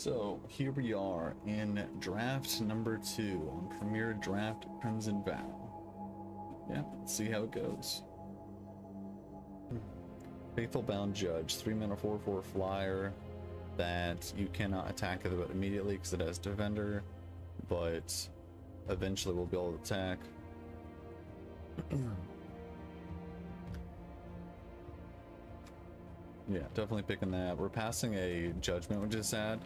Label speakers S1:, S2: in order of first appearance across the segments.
S1: So here we are in draft number 2 on Premier Draft Crimson Vow. Yeah, let's see how it goes. Faithful Bound Judge, 3-mana 4/4 flyer that you cannot attack it immediately because it has Defender, but eventually we'll be able to attack. Yeah, definitely picking that. We're passing a Judgment, which is sad,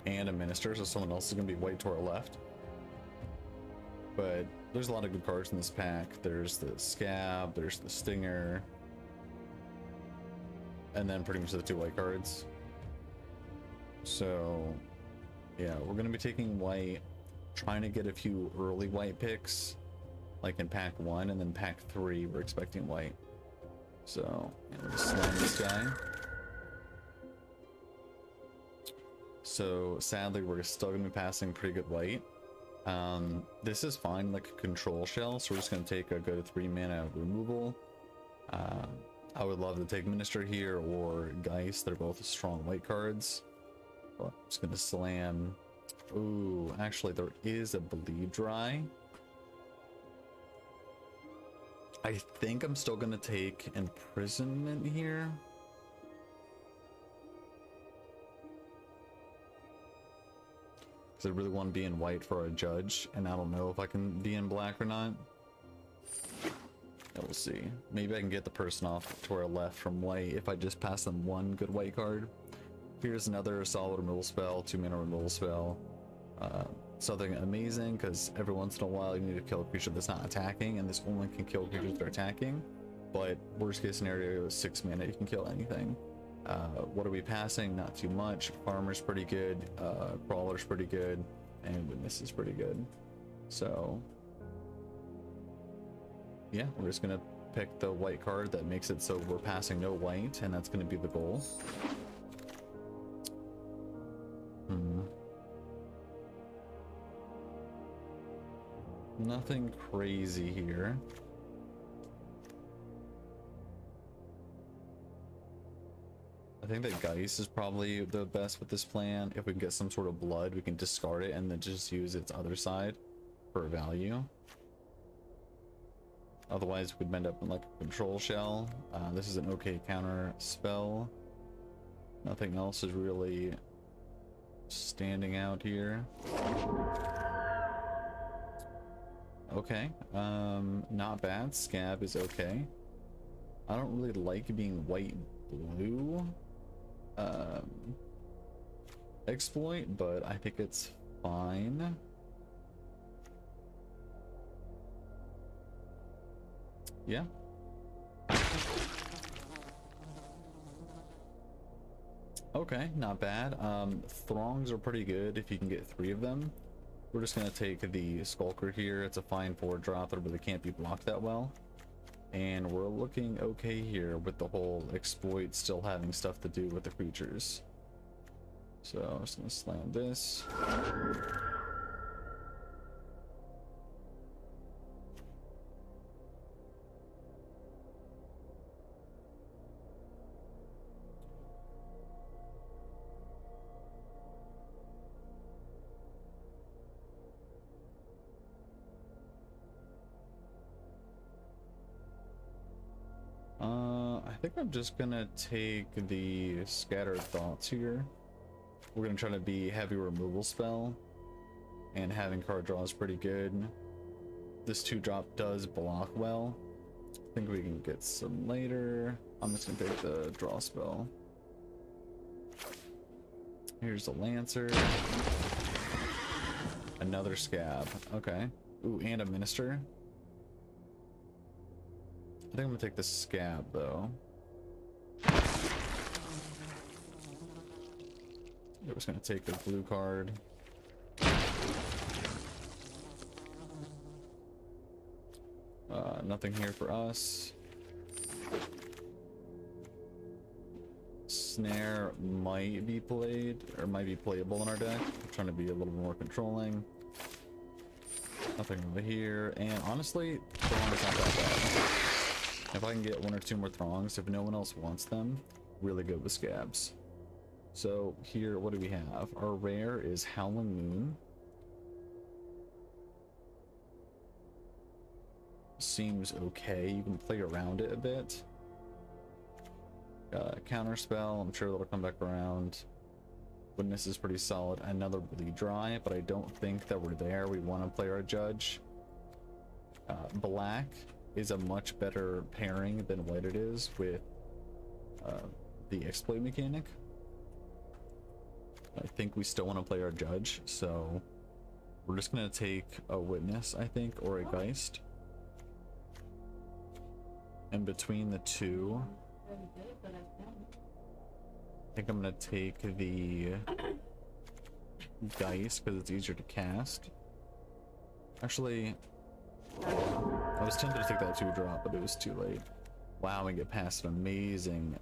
S1: and a Minister, so someone else is going to be white to our left. But there's a lot of good cards in this pack. There's the Scab, there's the Stinger, and then pretty much the 2 white cards. So yeah, we're going to be taking white, trying to get a few early white picks, like in pack 1, and then pack 3 we're expecting white. So yeah, we'll just slam this guy. So sadly, we're still going to be passing pretty good white. This is fine, like a control shell, so we're just going to take a good 3-mana removal. I would love to take Minister here or Geist. They're both strong white cards. But I'm just going to slam. Ooh, actually, there is a Bleed Dry. I think I'm still going to take Imprisonment here. Because I really want to be in white for a Judge, and I don't know if I can be in black or not. Yeah, we'll see. Maybe I can get the person off to our left from white if I just pass them one good white card. Here's another solid removal spell, 2-mana removal spell. Something amazing, because every once in a while you need to kill a creature that's not attacking, and this only can kill creatures that are attacking. But worst case scenario is 6 mana, you can kill anything. What are we passing? Not too much. Farmer's pretty good, Crawler's pretty good, and Witness is pretty good. So yeah, we're just gonna pick the white card that makes it so we're passing no white, and that's gonna be the goal. Nothing crazy here. I think that Geist is probably the best with this plan. If we can get some sort of blood, we can discard it and then just use its other side for value. Otherwise, we'd end up in like a control shell. This is an okay counter spell. Nothing else is really standing out here. Okay, not bad. Scab is okay. I don't really like being white blue exploit, but I think it's fine. Yeah. Okay, not bad. Throngs are pretty good if you can get 3 of them. We're just gonna take the Skulker here. It's a fine 4-drop that really can't be blocked that well. And we're looking okay here with the whole exploit still having stuff to do with the creatures. So I'm just gonna slam this. I think I'm just gonna take the Scattered Thoughts here. We're gonna try to be heavy removal spell, and having card draw is pretty good. This 2-drop does block well. I think we can get some later. I'm just gonna take the draw spell. Here's a Lancer. Another Scab. Okay. Ooh, and a Minister. I think I'm gonna take the Scab though. We're just gonna take the blue card. Nothing here for us. Snare might be played, or might be playable in our deck. I'm trying to be a little more controlling. Nothing over here, and honestly, Throng is not that bad. If I can get 1 or 2 more Throngs, if no one else wants them, really good with Scabs. So here, what do we have? Our rare is Howling Moon. Seems okay. You can play around it a bit. Counter spell. I'm sure that'll come back around. Witness is pretty solid. Another Bleed Dry, but I don't think that we're there. We want to play our Judge. Black is a much better pairing than white it is with the exploit mechanic. I think we still want to play our Judge, so we're just going to take a Witness, I think, or a Geist. And between the two, I think I'm going to take the Geist because it's easier to cast. Actually, I was tempted to take that 2-drop, but it was too late. Wow, we get past an amazing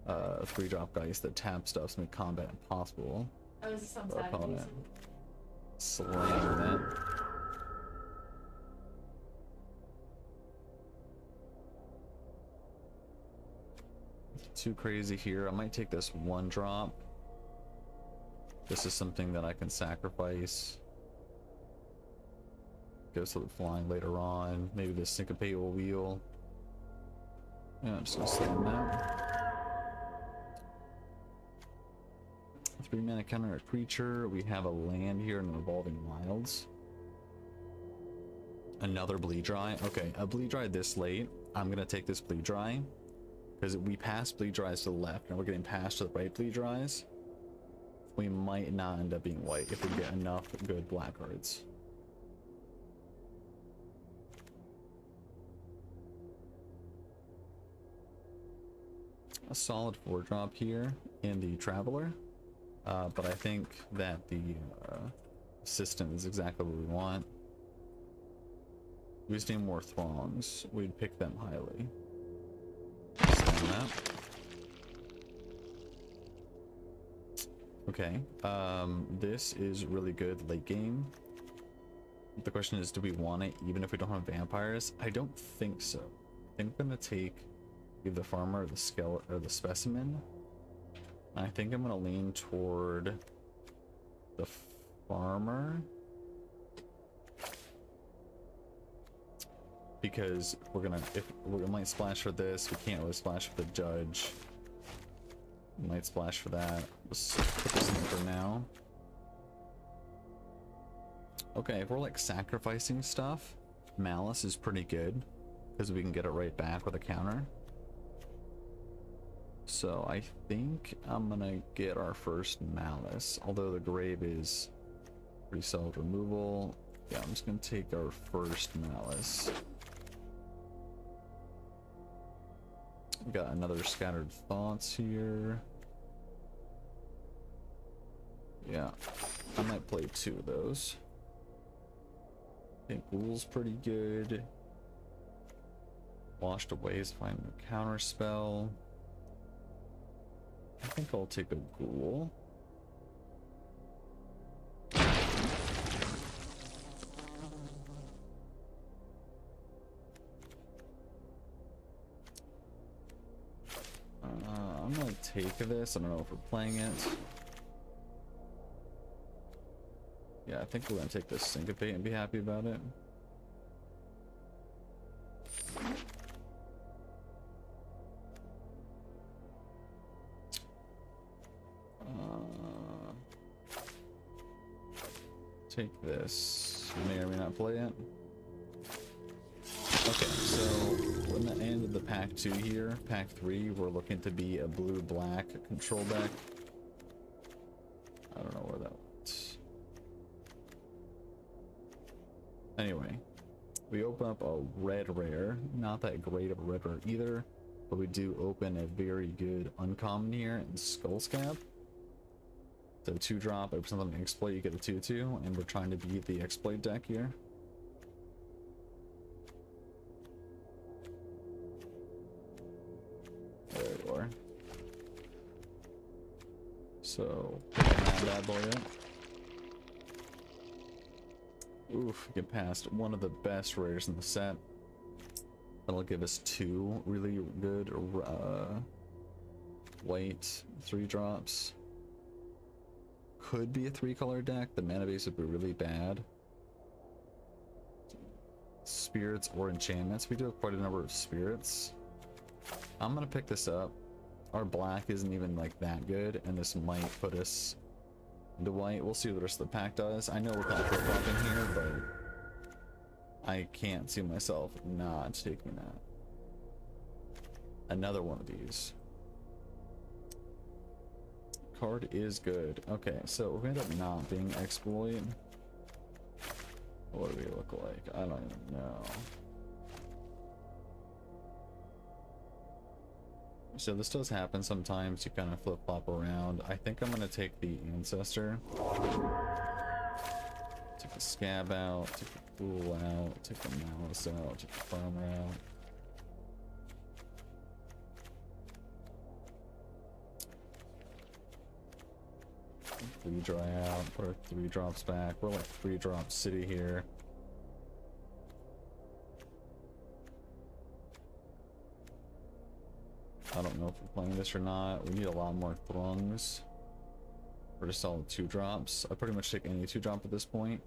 S1: 3-drop Geist that tap stuffs make combat impossible.
S2: Oh, is this some
S1: Our
S2: side
S1: opponent
S2: reason?
S1: slamming that. Too crazy here. I might take this 1-drop. This is something that I can sacrifice. Goes to the flying later on. Maybe the syncopate will wheel. Yeah, I'm just gonna slam that. 3-mana counter a creature. We have a land here in Revolving Wilds. Another Bleed Dry. Okay, a Bleed Dry this late. I'm gonna take this Bleed Dry because we passed Bleed Dries to the left and we're getting past to the right Bleed Dries. We might not end up being white if we get enough good black cards. A solid 4-drop here in the Traveler, but I think that the Assistant is exactly what we want. We just need more Throngs. We'd pick them highly. Stand that. Okay, this is really good late game. The question is, do we want it even if we don't have vampires? I don't think so. I think I'm gonna take either the farmer or the skeleton or the specimen. I think I'm gonna lean toward the farmer because if we might splash for this, we can't really splash for the Judge. We might splash for that. Let's put this in for now. Okay, if we're like sacrificing stuff, Malice is pretty good because we can get it right back with a counter. So I think I'm gonna get our first Malice, although the grave is pretty solid removal. Yeah, I'm just gonna take our first Malice. We got another Scattered Thoughts here. Yeah, I might play 2 of those. I think Ghoul's pretty good. Washed Away is fine with a counter spell. I think I'll take a Ghoul. I'm gonna take this. I don't know if we're playing it. Yeah, I think we're gonna take this Syncopate and be happy about it. Take this. May or may not play it. Okay, so when the end of the pack 2 here, pack 3, we're looking to be a blue-black control deck. I don't know where that went. Anyway, we open up a red rare. Not that great of a red rare either, but we do open a very good uncommon here in Skull Scab. So 2-drop, open something exploit, you get a 2/2, and we're trying to beat the exploit deck here. There you are. So, bad boy up. Oof, get past one of the best rares in the set. That'll give us 2 really good white 3-drops. could be a 3-color deck. The mana base would be really bad. Spirits or enchantments. We do have quite a number of spirits. I'm gonna pick this up. Our black isn't even like that good, and this might put us into white. We'll see what the rest of the pack does. I know we're kind of flip-flopping here, but I can't see myself not taking that. Another one of these. Card is good. Okay, so we end up not being exploit. What do we look like? I don't even know. So this does happen sometimes. You kind of flip-flop around. I think I'm gonna take the Ancestor. Take the Scab out. Take the Fool out. Take the Malice out. Take the Farmer out. Free dry out. Put our 3 drops back. We're like 3-drop city here. I don't know if we're playing this or not. We need a lot more Thrungs. We're just solid 2 drops. I pretty much take any 2 drop at this point.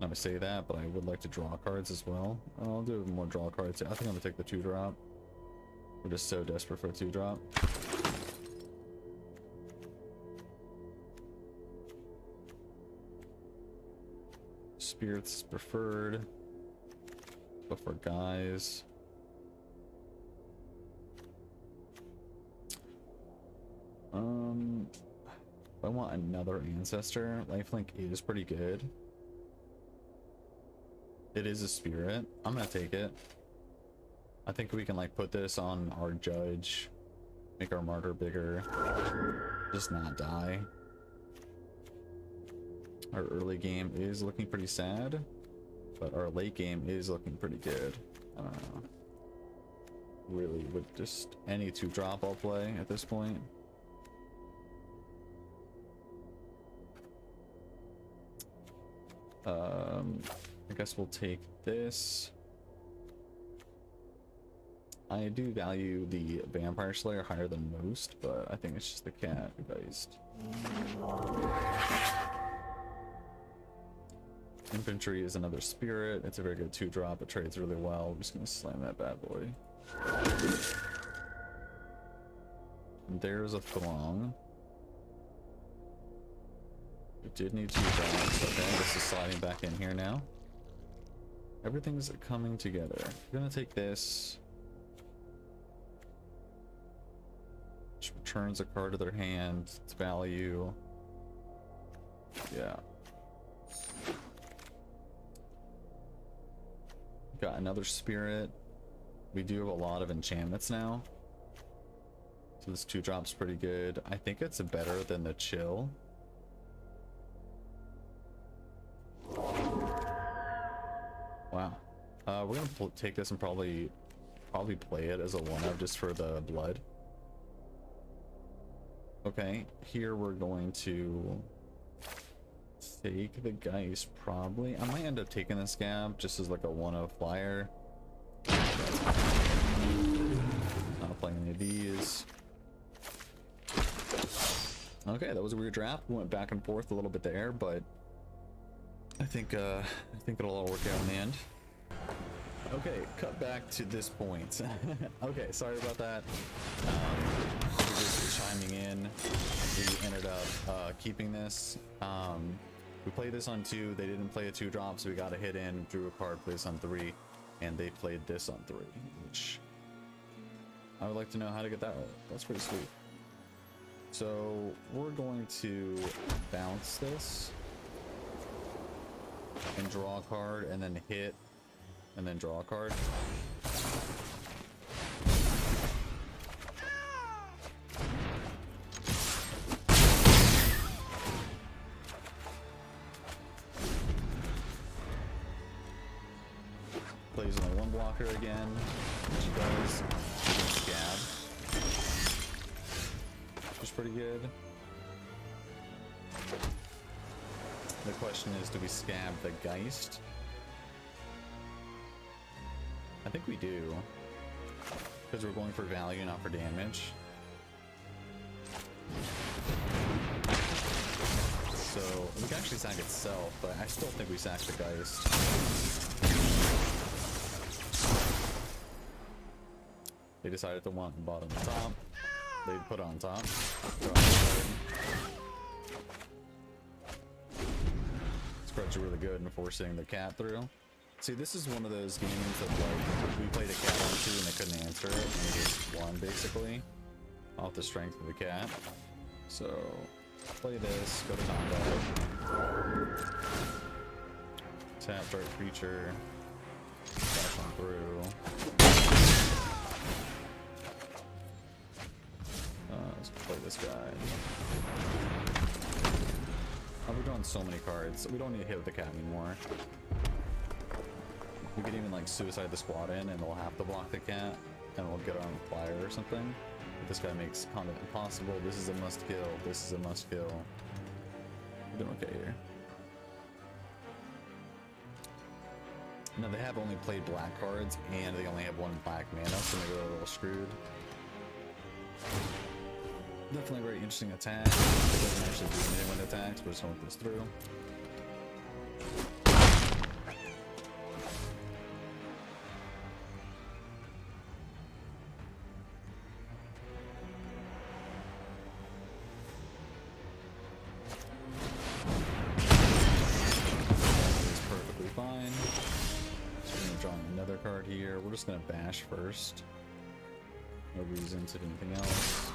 S1: I'm gonna say that, but I would like to draw cards as well. I'll do more draw cards. I think I'm gonna take the 2 drop. We're just so desperate for a 2 drop. Spirits preferred, but for guys. If I want another Ancestor, Lifelink is pretty good. It is a spirit. I'm gonna take it. I think we can like put this on our judge, make our martyr bigger, just not die. Our early game is looking pretty sad, but our late game is looking pretty good. I don't know. Really, with just any 2 drop I'll play at this point. I guess we'll take this. I do value the Vampire Slayer higher than most, but I think it's just the cat based. Infantry is another spirit. It's a very good 2 drop. It trades really well. We're just gonna slam that bad boy. And there's a Throng. We did need 2 drops. Okay, this is sliding back in here now. Everything's coming together. We're gonna take this. Which returns a card to their hand. Its value. Yeah. Got another spirit. We do have a lot of enchantments now. So this 2 drop's pretty good. I think it's better than the chill. Wow. We're gonna take this and probably play it as a 1-of just for the blood. Okay, here we're going to take the Geist probably. I might end up taking the Scab just as like a 1-of flyer. Not playing any of these. Okay, that was a weird draft. We went back and forth a little bit there, but I think it'll all work out in the end. Okay, cut back to this point. Okay, sorry about that. Just chiming in. We ended up keeping this. We played this on 2. They didn't play a 2 drop, so we got a hit in, drew a card, played this on 3, and they played this on 3, which I would like to know how to get that right. That's pretty sweet. So we're going to bounce this and draw a card, and then hit, and then draw a card. Plays on a 1 blocker again, which he does. Scab, which is pretty good. The question is, do we scab the Geist? I think we do. Because we're going for value, not for damage. So we can actually sack itself, but I still think we sack the Geist. They decided to want the bottom and top. They put it on top. Spreads are really good in forcing the cat through. See, this is one of those games that like we played a cat onto and they couldn't answer it, and we just won basically off the strength of the cat. So play this, go to combat, tap dart creature, dash on through. Let's play this guy. Oh, we're drawing so many cards. We don't need to hit with the cat anymore. We could even like suicide the squad in and they'll have to block the cat and we'll get on the flyer or something. But this guy makes combat impossible. This is a must kill. This is a must kill. We're doing okay here. Now they have only played black cards and they only have one black mana, so maybe they're a little screwed. Definitely a very interesting attack. It doesn't actually do anything when it attacks, we're just going this through. Here, we're just gonna bash first. No reason to do anything else.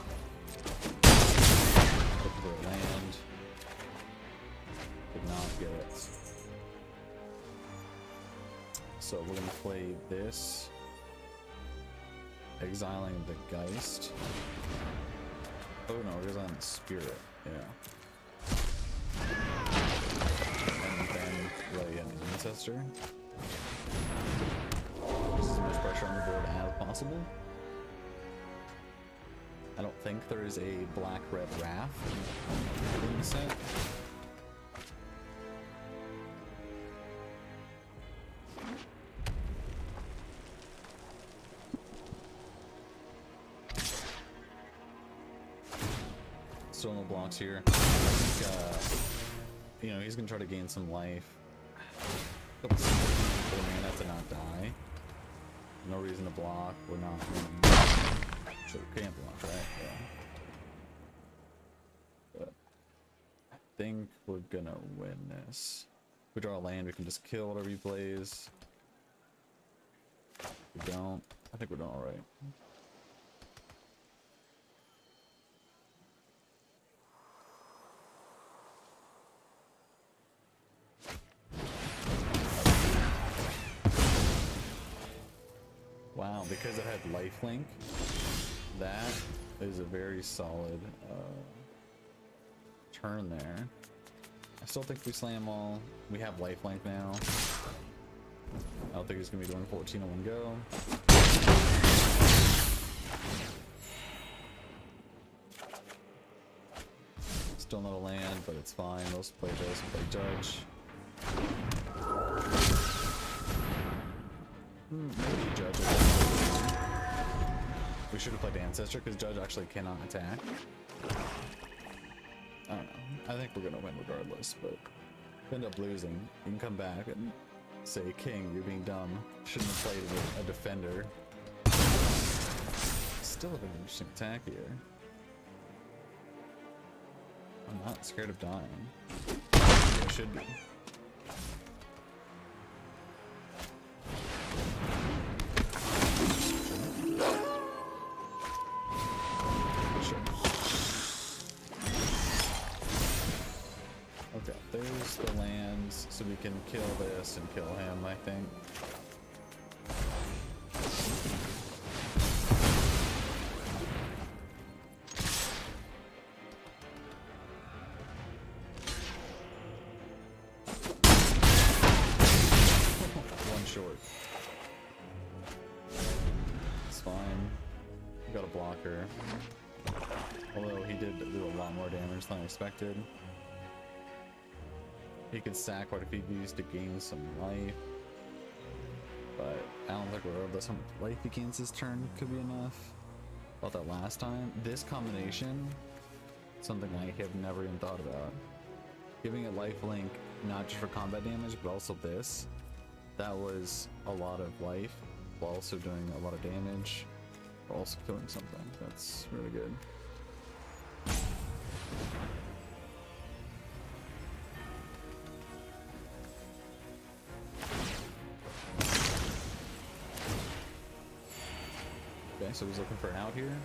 S1: Look for a land. Did not get it. So we're gonna play this. Exiling the Geist. Oh no, we're exiling the Spirit. Yeah. And then play an Ancestor. As much pressure on the board as possible. I don't think there is a black-red Wrath in the set. Still no blocks here. I think, you know, he's gonna try to gain some life. Couple mana to not die. No reason to block. We're not winning. So we can't block that. Yeah. But I think we're gonna win this. If we draw a land, we can just kill whatever he plays. If we don't, I think we're doing alright. Wow, because it had lifelink, that is a very solid turn there. I still think we slam all. We have lifelink now. I don't think he's gonna be doing 14 in one go. Still not a land, but it's fine. Let's play this and play Judge. Maybe Judge. We should have played Ancestor because Judge actually cannot attack. I don't know. I think we're gonna win regardless, but if we end up losing, you can come back and say, King, you're being dumb. Shouldn't have played with a defender. Still have an interesting attack here. I'm not scared of dying. I should be. Okay, there's the lands, so we can kill this and kill him, I think. One short. It's fine. We got a blocker. Although he did do a lot more damage than I expected. He could sack quite a few of these to gain some life. but I don't think regardless how much life he gains this turn could be enough. About that last time. This combination, something I have never even thought about. Giving it lifelink, not just for combat damage, but also this. That was a lot of life, while also doing a lot of damage, while also killing something. That's really good. Okay, so he's looking for an out here.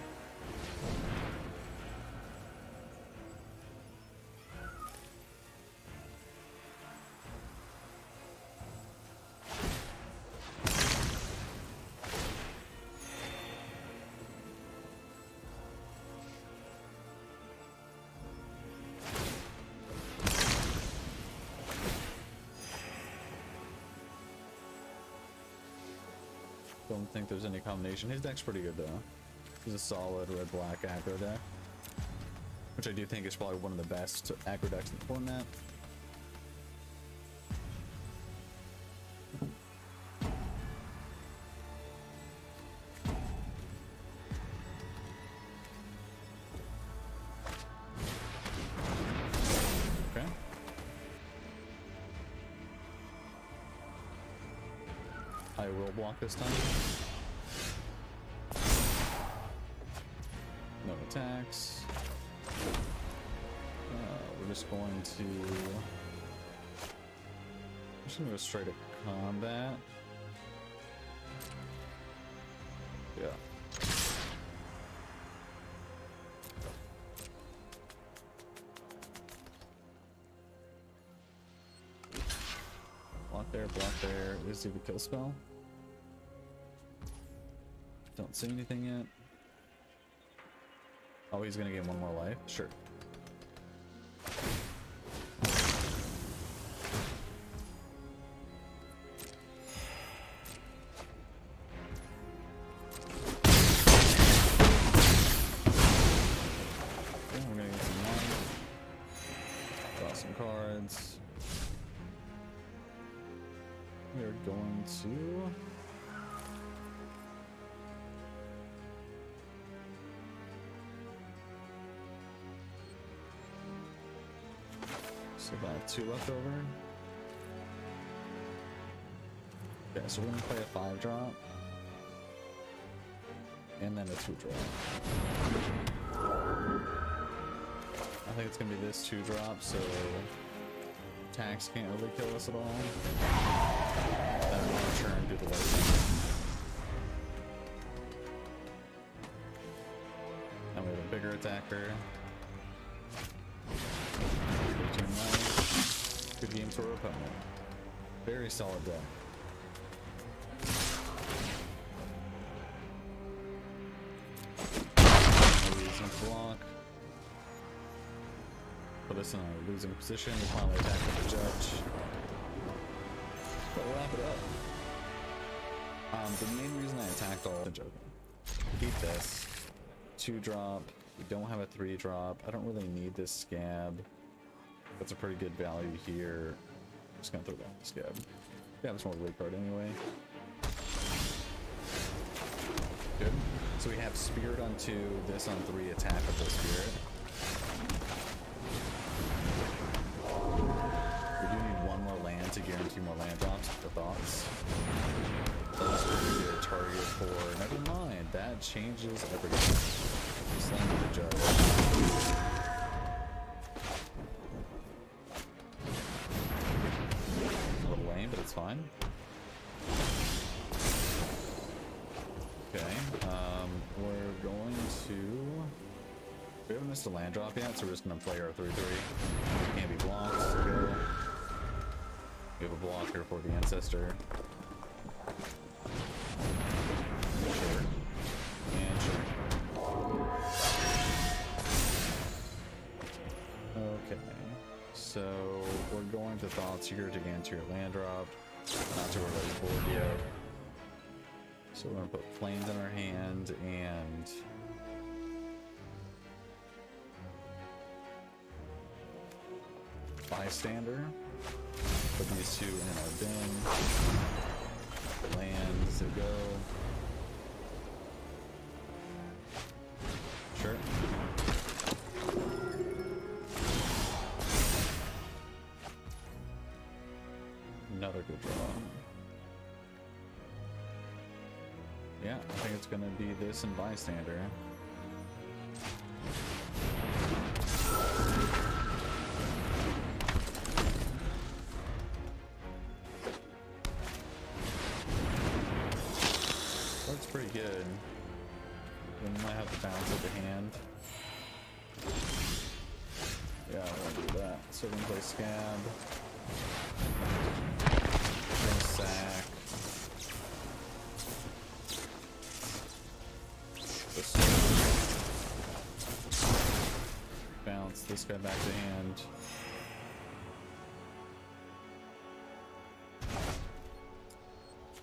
S1: Don't think there's any combination. His deck's pretty good though. He's a solid red-black aggro deck, which I do think is probably one of the best aggro decks in the format. Okay. I will block this time. No attacks. We're just going to... I'm just gonna go straight to combat. Yeah. Block there. Is he the kill spell? Don't see anything yet. Oh, he's gonna get one more life? Sure. Okay, we're gonna get some life. Draw some cards. We're going to... So about 2 left over. Okay, so we're gonna play a 5-drop. And then a 2-drop. I think it's gonna be this 2-drop, so tax can't really kill us at all. Then we'll return do the white. And we have a bigger attacker. Good game for our opponent. Very solid deck. No reason to block. Put us in a losing position. We finally attack with the judge. But we'll wrap it up. The main reason I attacked all the joking. Keep this. 2-drop. We don't have a 3-drop. I don't really need this scab. That's a pretty good value here. Just gonna throw down the scab. Yeah, there's more weight card anyway. Good. So we have Spirit on 2, this on 3, attack with the Spirit. We do need one more land to guarantee more land drops for thoughts. That's pretty good target for... Never mind, that changes everything. Slam to the judge. But it's fine. Okay, we're going to... We haven't missed a land drop yet, so we're just going to play our 3/3. Can't be blocked. Go. We have a blocker for the Ancestor. Sure. And sure. Okay. So we're going to Thoughts here to guarantee your land drop. Not to realize board yet. So we're gonna put Flames in our hand and Bystander. Put these 2 in our bin. Lands to go. Sure. Another good draw. Yeah, I think it's gonna be this and Bystander. That's pretty good. We might have to bounce at the hand. Yeah, I won't do that. So we're gonna play Scab. Gonna sack. This bounce this guy back to hand.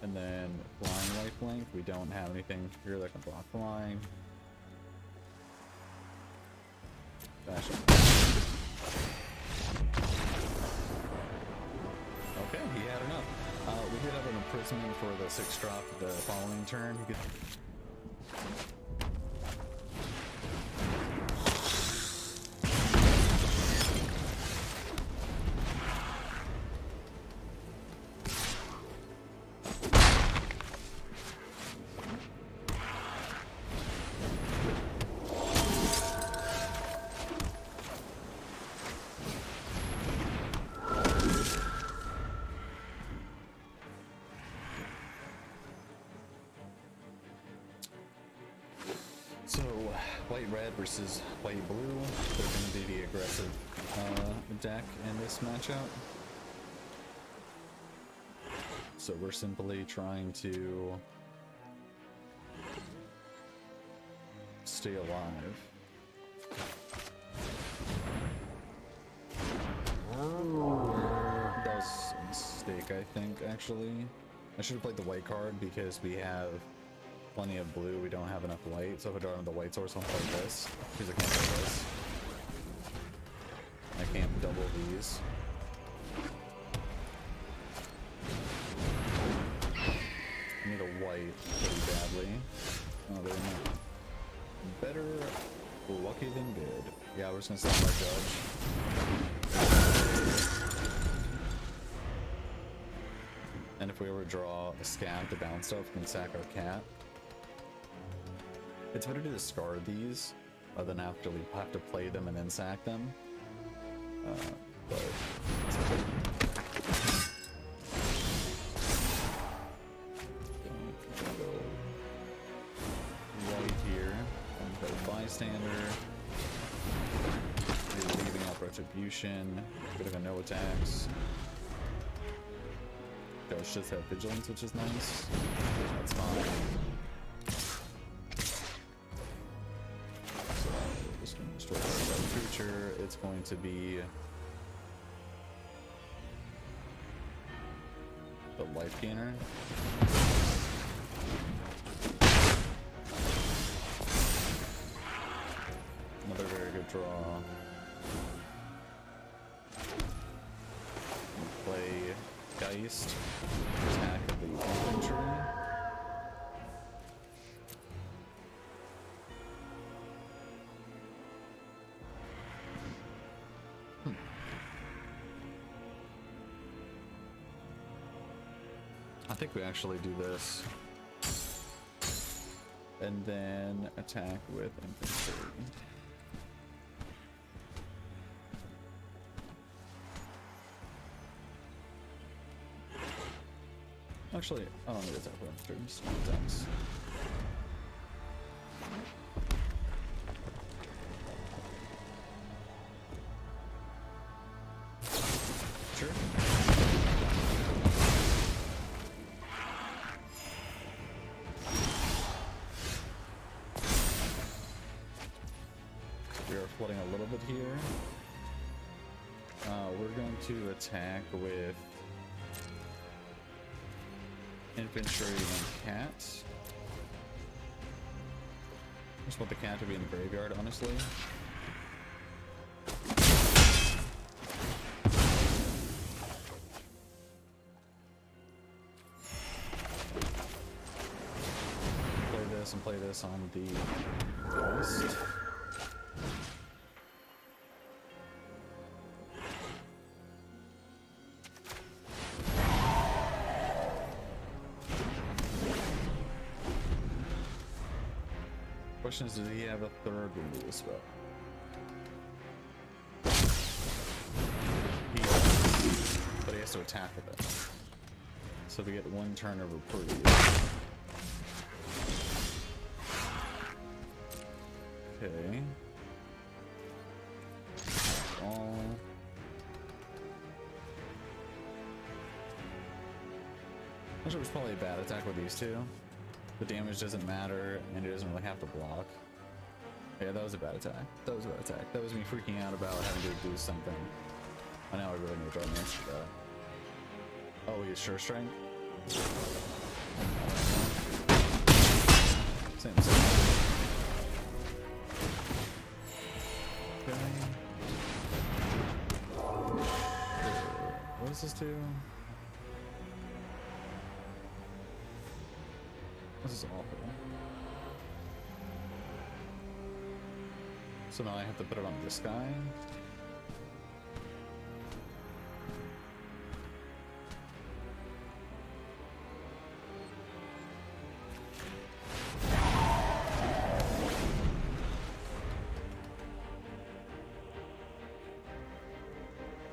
S1: And then flying lifelink. We don't have anything here that can block flying. Bash him. Okay, he had enough. We did have an imprisonment for the 6 drop the following turn. He could... So, white-red versus white-blue. They're going to be the aggressive deck in this matchup. So we're simply trying to stay alive. That was a mistake, I think, actually. I should have played the white card because we have plenty of blue, we don't have enough white, so if I draw the white source, I'll play this. Because I can't play this. I can't double these. I need a white pretty badly. Oh, they're not. Better lucky than good. Yeah, we're just gonna stop my judge. And if we ever draw a scab to bounce stuff, we can sack our cat. It's better to discard these than after we have to play them and then sack them. But it's okay. Go white here. And play bystander. We're leaving up retribution. Bit of a no attacks. Does just have vigilance, which is nice. That's fine. Destroy that creature. It's going to be the life gainer. Another very good draw. Play Geist. Attack of the infantry. I think we actually do this. And then attack with infantry. Actually, I don't need to attack with infantry, just attacks. Sure. We are flooding a little bit here. We're going to attack with infantry and cat. I just want the cat to be in the graveyard, honestly. this and play this on the Ghost. Question is, does he have a third removal spell? He does, but he has to attack with it. So we get one turn of reprieve. Okay. All. Actually, it was probably a bad attack with these two. The damage doesn't matter, and it doesn't really have to block. Yeah, that was a bad attack. That was a bad attack. That was me freaking out about having to do something. I know I really need to draw an answer to that. Oh, he has Sure Strike? Same. Okay. What does this do? This is awful. So now I have to put it on this guy.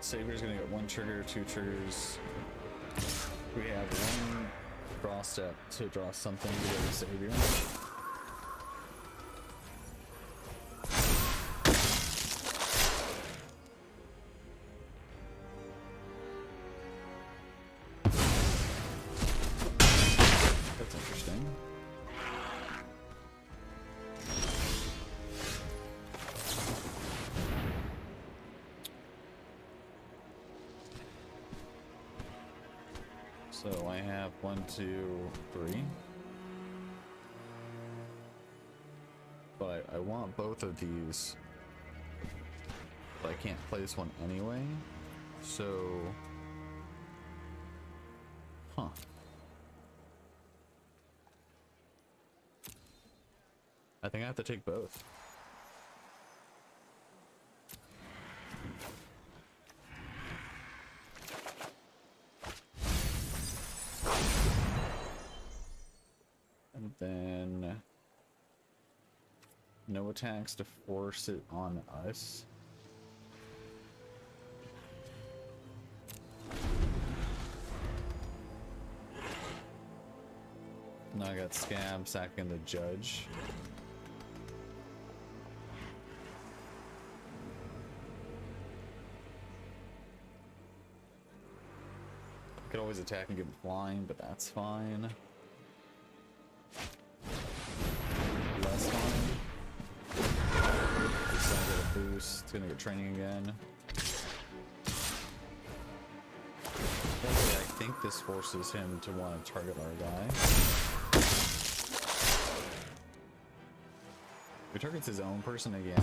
S1: Savior's gonna get one trigger, two triggers. We have one draw step to draw something to get the Savior. That's interesting. So I have 1, 2, 3. But I want both of these. But I can't place one anyway. So. Huh. I think I have to take both. Then no attacks to force it on us. Now I got Scab sacking the Judge. I could always attack and give him flying, but that's fine. Less fine. He's gonna get a boost. It's gonna get training again. Luckily, I think this forces him to want to target our guy. If he targets his own person again,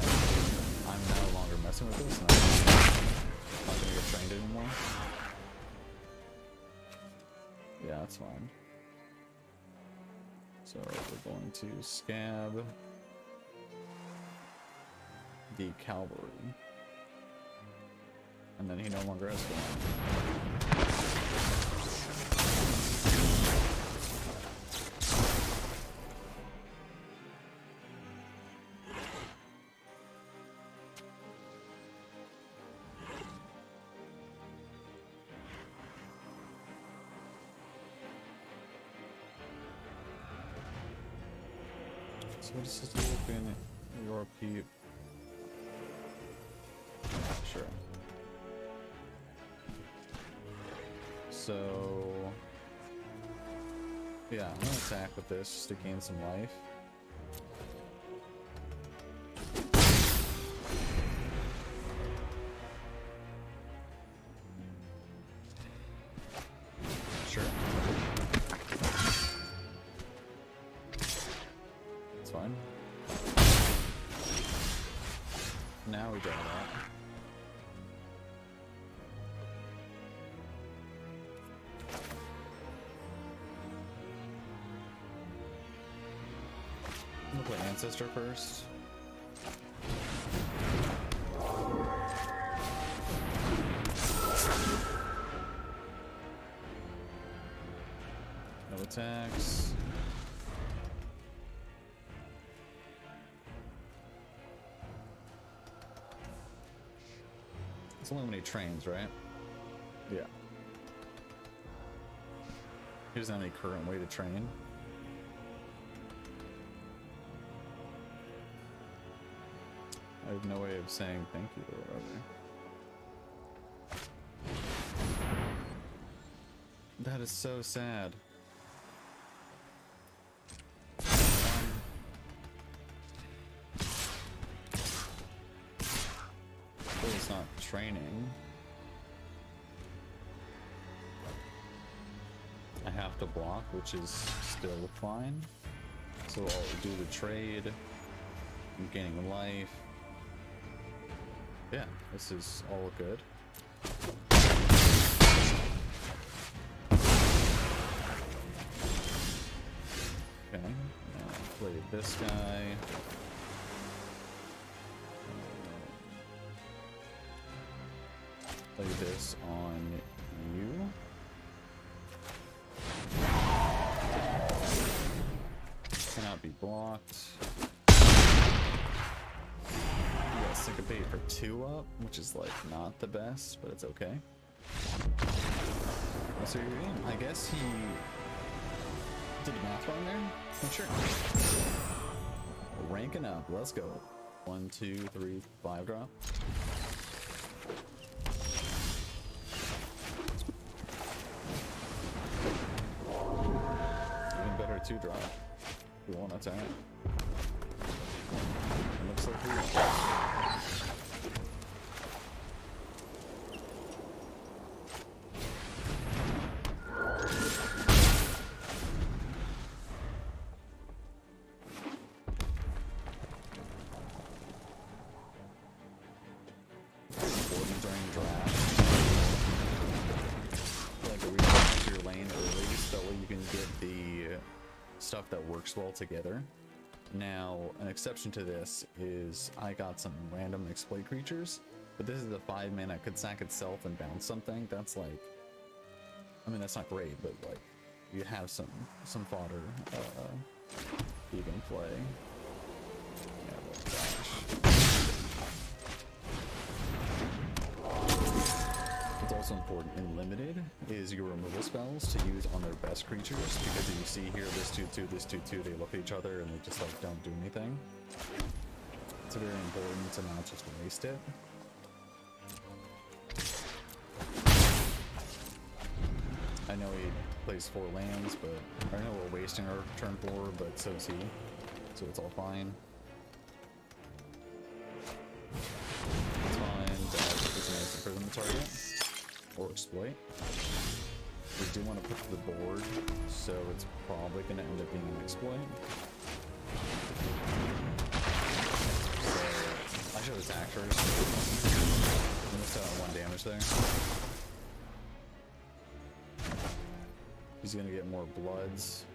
S1: I'm no longer messing with this, and I'm not gonna get trained anymore. Yeah, that's fine. So we're going to Scab the Cavalry. And then he no longer has one. So what does this do in your peep? Sure. So yeah, I'm gonna attack with this just to gain some life. Sure. It's fine. Now we draw that. I'm gonna play Ancestor first. No attacks. It's only when he trains, right? Yeah. He doesn't have any current way to train. I have no way of saying thank you or whatever. That is so sad. It's not training. I have to block, which is still fine. So I'll do the trade. I'm gaining life. Yeah, this is all good. Okay, now play this guy. Play this on you. Cannot be blocked. Yeah, syncopate for 2 up, which is like not the best, but it's okay. So you're in. I guess he did the math wrong there. I'm sure. Ranking up. Let's go. 1, 2, 3, 5 drop. Even better 2 drop. We won't attack. It looks like we stuff that works well together. Now, an exception to this is I got some random exploit creatures, but this is a 5-mana, could sack itself and bounce something. That's like, I mean, that's not great, but like, you have some fodder you can play. Yeah, we'll dash. What's also important in limited is your removal spells to use on their best creatures, because if you see here this 2/2, this 2/2, they look at each other and they just like don't do anything. It's very important to not just waste it. I know he plays 4 lands, but I know we're wasting our turn 4, but so is he, so it's all fine. It's fine. It's nice to prison the target. Or exploit. We do want to put to the board, so it's probably going to end up being an exploit. So I should attack first. I missed out on 1 damage there. He's going to get more bloods.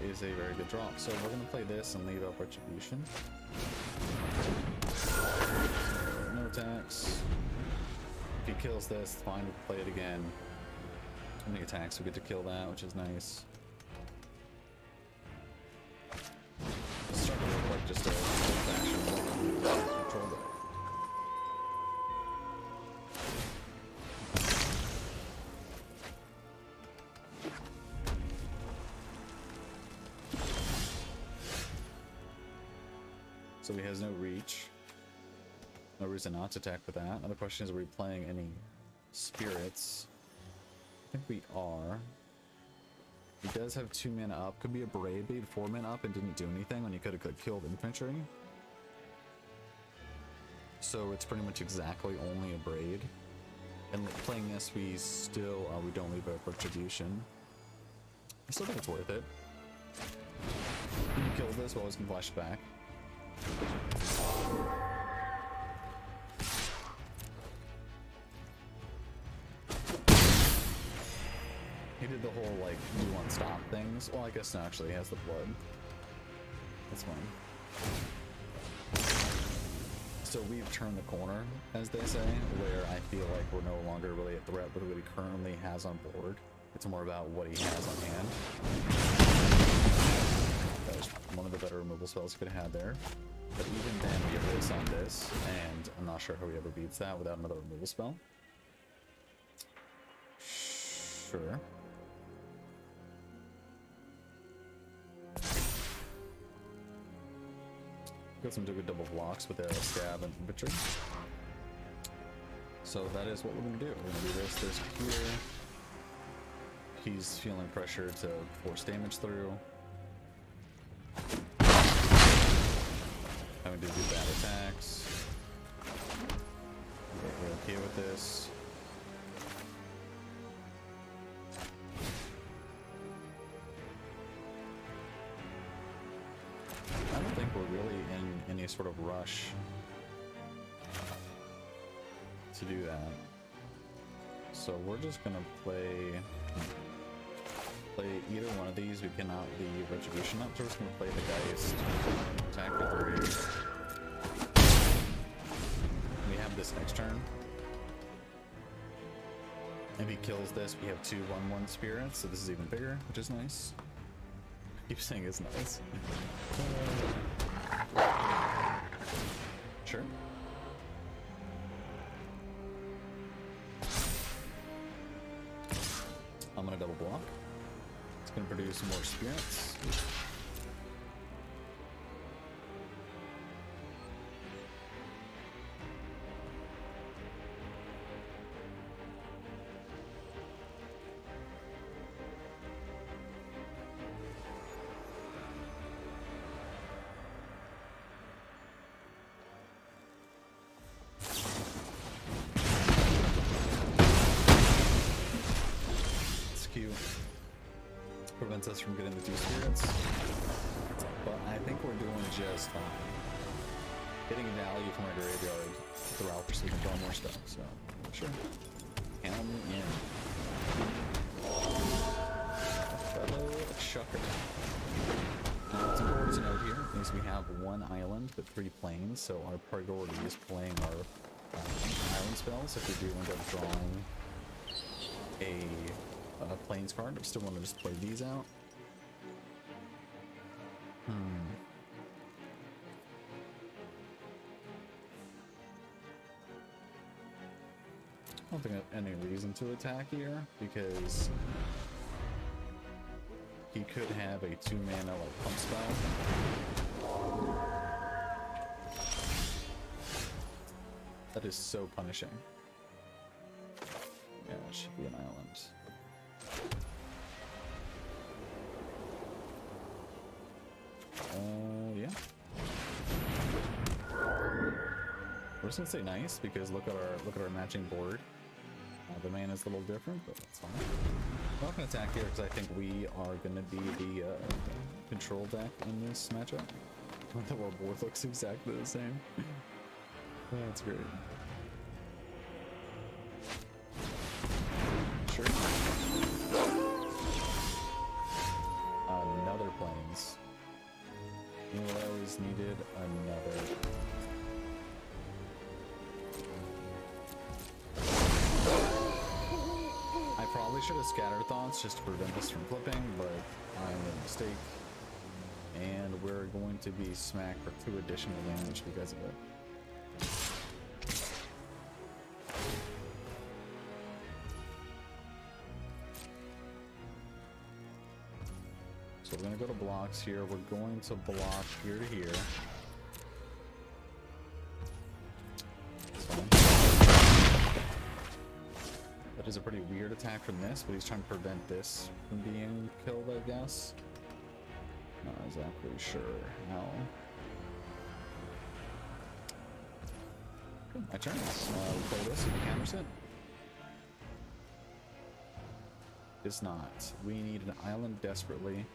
S1: Is a very good drop. So we're gonna play this and leave up Retribution. So, no attacks. If he kills this, fine, we can play it again. And the attacks, we get to kill that, which is nice. It's starting to look like just a action control deck. So he has no reach. No reason not to attack with that. Another question is, are we playing any spirits? I think we are. He does have 2 mana up. Could be a Brave, but he had 4 mana up and didn't do anything when he could have killed infantry. So it's pretty much exactly only a Braid. And playing this, we still, we don't leave up Retribution. I still think it's worth it. He kills this, we always can flash back. He did the whole, like, do one stop things. Well, I guess no, actually, he has the blood. That's fine. So we've turned the corner, as they say, where I feel like we're no longer really a threat with what he currently has on board. It's more about what he has on hand. That was one of the better removal spells he could have had there. But even then, we have this on this, and I'm not sure how he ever beats that without another removal spell. Sure. Got some good double blocks with a stab and butcher. So that is what we're going to do. We're going to do this here. He's feeling pressure to force damage through. Having to do bad attacks. We're okay with this. I don't think we're really in any sort of rush to do that. So we're just gonna play either one of these. We cannot leave Retribution up, so we're just gonna play the Geist. Attack for 3. We have this next turn. If he kills this, we have 2 1/1 spirits, so this is even bigger, which is nice. I keep saying it's nice. Sure. I'm gonna double block. It's gonna produce more spirits. Prevents us from getting the 2 spirits, but I think we're doing just fine. Getting value from our graveyard throughout so we can draw more stuff, so sure. Count me in. Fellow Chucker. Now it's important to note here is we have 1 island but 3 planes, so our priority is playing our island spells. If we do end up drawing a planes card, I still want to just play these out. I don't think I have any reason to attack here because he could have a 2-mana like pump spell. That is so punishing. Yeah, it should be an island. Yeah. We're just gonna say nice because look at our matching board. The mana is a little different, but that's fine. I'm not gonna attack here because I think we are gonna be the control deck in this matchup. The world board looks exactly the same. That's great. Sure. Another planes. You know what I always needed? Another. I probably should have scattered thoughts just to prevent this from flipping, but I made a mistake. And we're going to be smacked for 2 additional damage because of it. So we're going to go to blocks here. We're going to block here to here. That's fine. That is a pretty weird attack from this, but he's trying to prevent this from being killed, I guess. Not exactly sure how. Okay, my turn. We play this, and he counters it. It's not. We need an island desperately.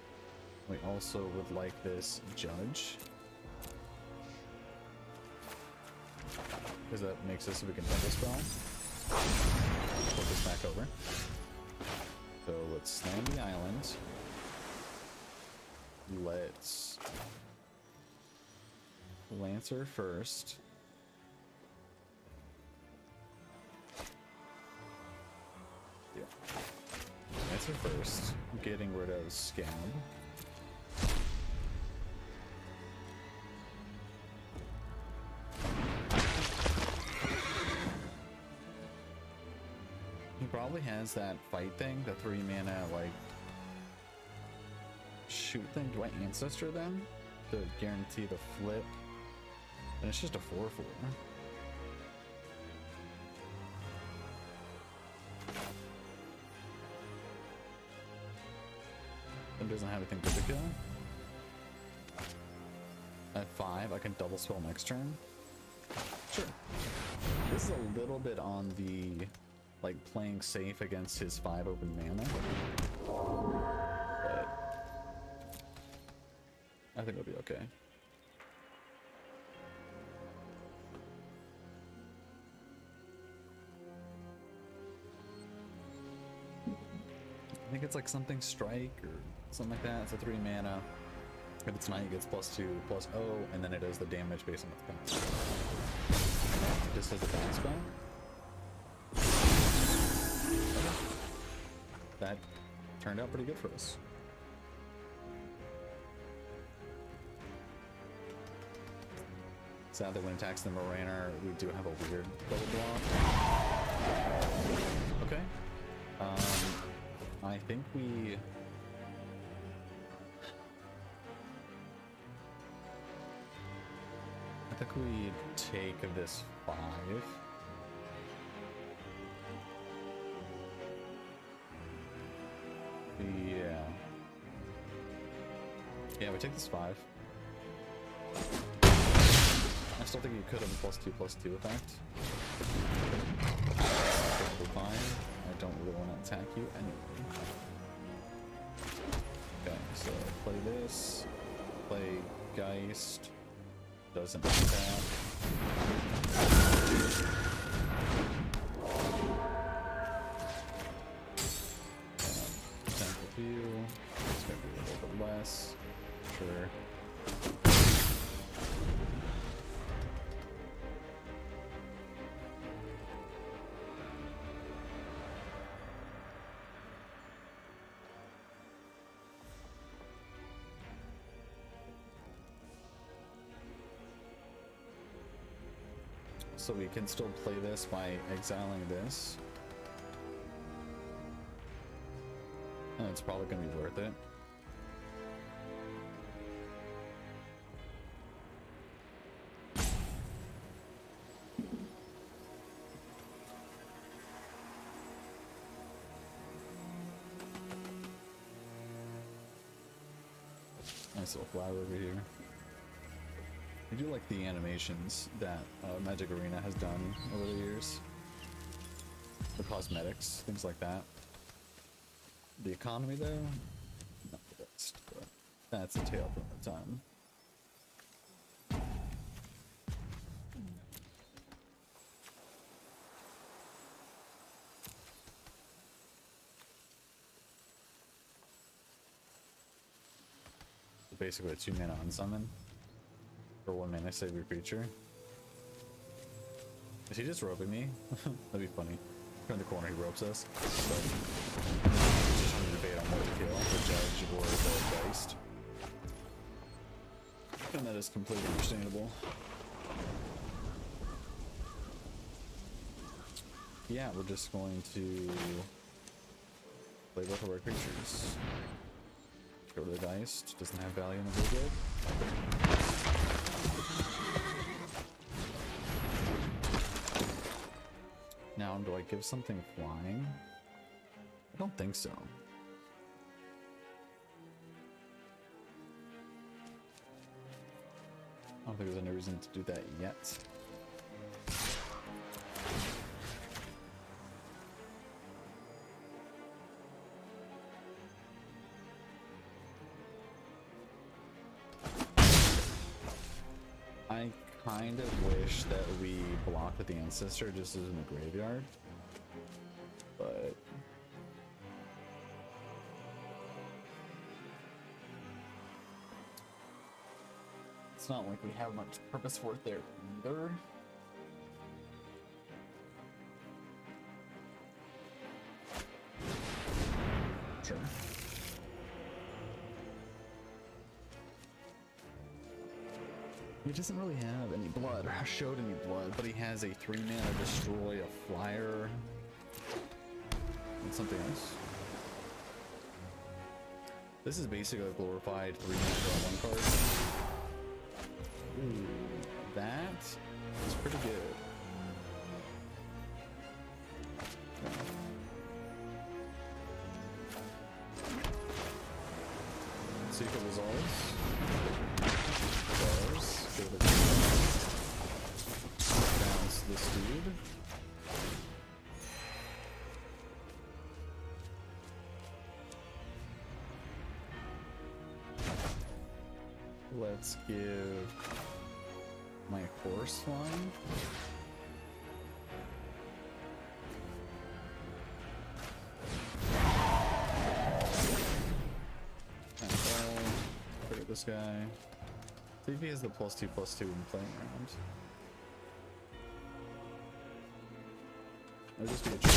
S1: We also would like this Judge, because that makes us so we can double spell. Put this back over. So let's slam the island. Let's Lancer first. Yeah. Lancer first, getting rid of Scab. He probably has that fight thing, the 3 mana, like, shoot thing. Do I Ancestor them to guarantee the flip? And it's just a 4/4. It doesn't have anything good to kill. At 5, I can double spell next turn. Sure. This is a little bit on the, like, playing safe against his 5 open mana. But I think it'll be okay. I think it's like something strike or something like that. It's a 3 mana. If it's not, it gets +2/+0, and then it does the damage based on its bounce. This does a bounce spell. Okay. That turned out pretty good for us. Sadly, when it attacks the Mariner, we do have a weird double block. Okay. I think we... take this 5. Yeah, we take this 5. I still think you could have a +2/+2 effect. Perfectly fine. I don't really want to attack you anyway. Okay, so play this. Play Geist. Doesn't attack. Attack with you. It's gonna be a little bit less. Sure. So we can still play this by exiling this. And it's probably going to be worth it. Nice little flower over here. I do like the animations that Magic Arena has done over the years. The cosmetics, things like that. The economy though, not the best, but that's a tale for another time. So basically a 2 mana unsummon. For 1 mana, save your creature. Is he just roping me? That'd be funny. Turn the corner, he ropes us. But just trying to debate on what to kill, the Judge or the Geist. And that is completely understandable. Yeah, we're just going to play both of our creatures. Go to the Geist, doesn't have value in the board. Now, do I give something flying? I don't think so. I don't think there's any reason to do that yet. I kind of wish that we blocked with the Ancestor just as in the graveyard, but it's not like we have much purpose for it there either. Sure. He doesn't really have any blood, or showed any blood, but he has a 3-mana destroy, a flyer, and something else. This is basically a glorified 3-mana draw 1 card. Ooh, that is pretty good. See if it resolves. Bounce this dude. Let's give my horse line. This guy. See if he has the +2/+2 in playing round. Or just be a trade.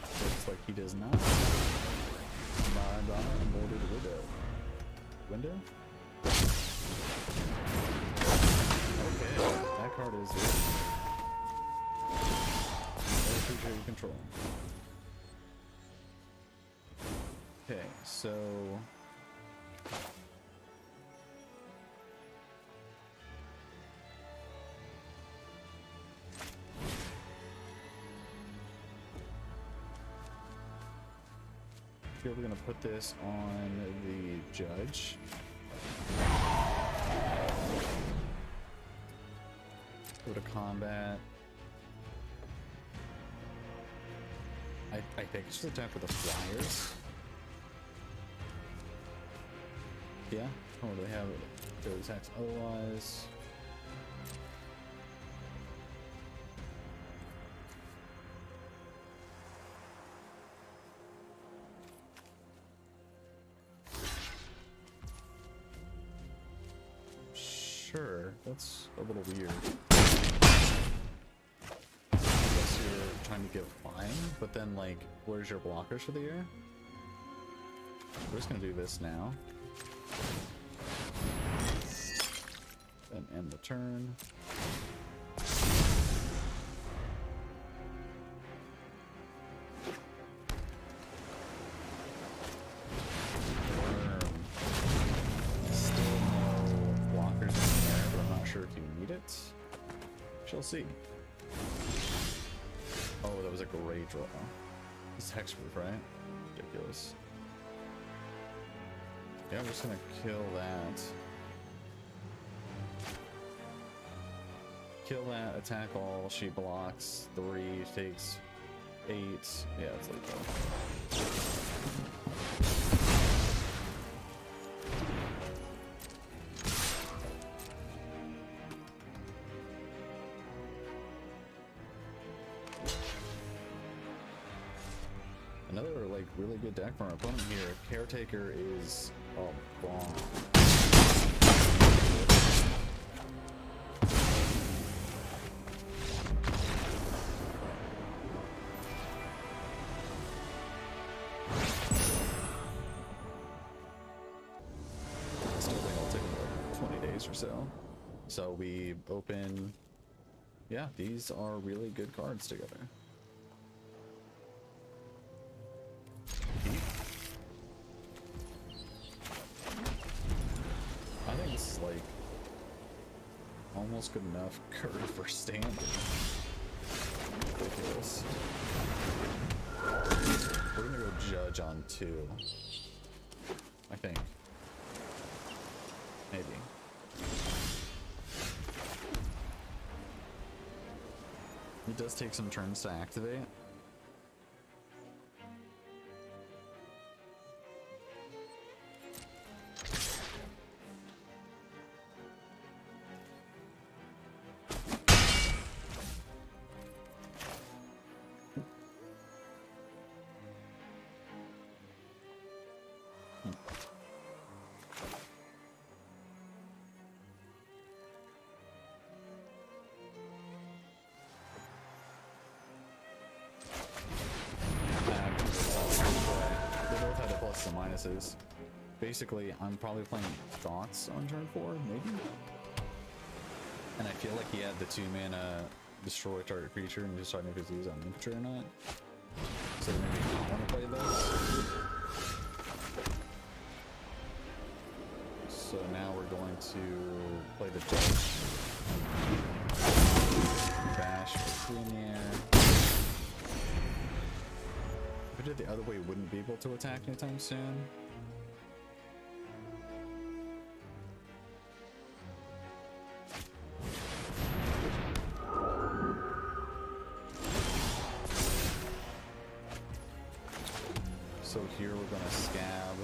S1: Looks like he does not. Bye bye, and boarded the window. Window? Okay, that card is it. Very creature you control. Okay, so we're gonna put this on the judge. Go to combat. I think it's just attack with the flyers. Yeah, or they have their attacks otherwise. Sure, that's a little weird. I guess you're trying to get flying, but then like, where's your blockers for the year? We're just gonna do this now. Then end the turn. Shall see. Oh, that was a great draw. It's hexproof, right? Ridiculous. Yeah, I'm just gonna kill that. Kill that, attack all, she blocks 3, takes 8. Yeah, it's lethal. Another like really good deck from our opponent here. Caretaker is a bomb. I still think I'll take like 20 days or so. So we open. Yeah, these are really good cards together. Like almost good enough curve for standard. Ridiculous. We're gonna go judge on 2. I think. Maybe. It does take some turns to activate. is basically I'm probably playing Thoughts on turn 4, maybe? And I feel like he had the 2-mana destroy target creature and just starting if he's on infantry or not. So maybe I want to play this. So now we're going to play the Judge. Bash for 3 in the air. If I did the other way, wouldn't be able to attack anytime soon. So here we're gonna scab.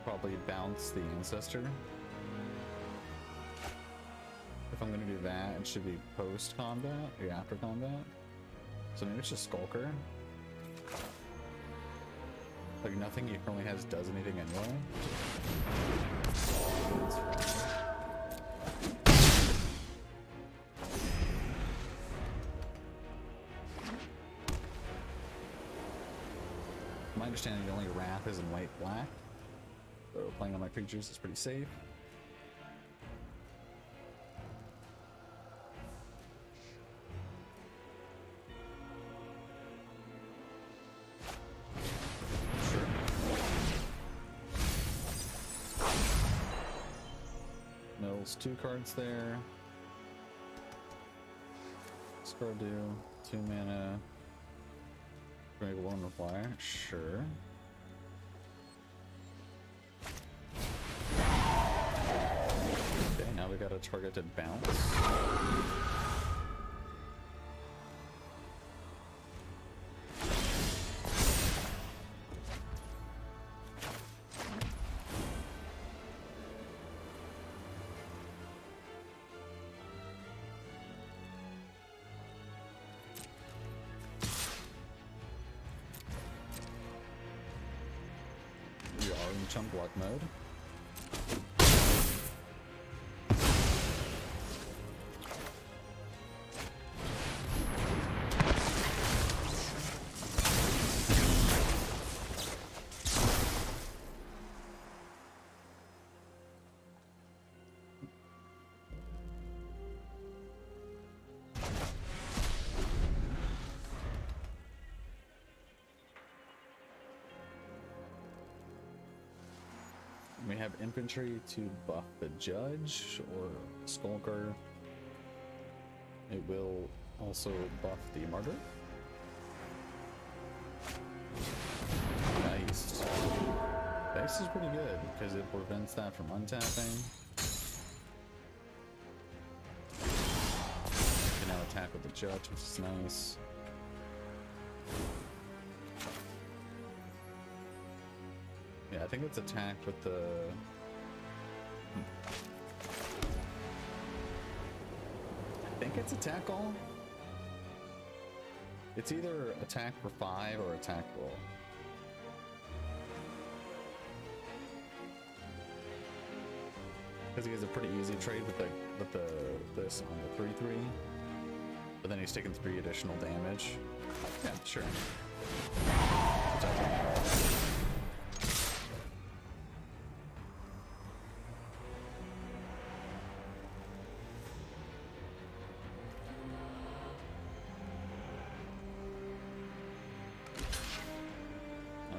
S1: Probably bounce the Ancestor. If I'm gonna do that, it should be post combat or after combat. So maybe it's just Skulker. Like nothing he currently has does anything anyway. My understanding, the only Wrath is in white-black. So playing on my creatures is pretty safe. Sure. Mills 2 cards there. Scardu, 2 mana. Make 1 reply, sure. Okay, now we got a targeted bounce. We are in chunk block mode. We have infantry to buff the Judge or Skulker. It will also buff the Martyr. Dice. Dice is pretty good because it prevents that from untapping. You can now attack with the Judge, which is nice. Yeah, I think it's attacked with the... I think it's attack all. It's either attack for 5 or attack roll. Because he has a pretty easy trade with this on the 3/3, but then he's taking 3 additional damage. Yeah, sure.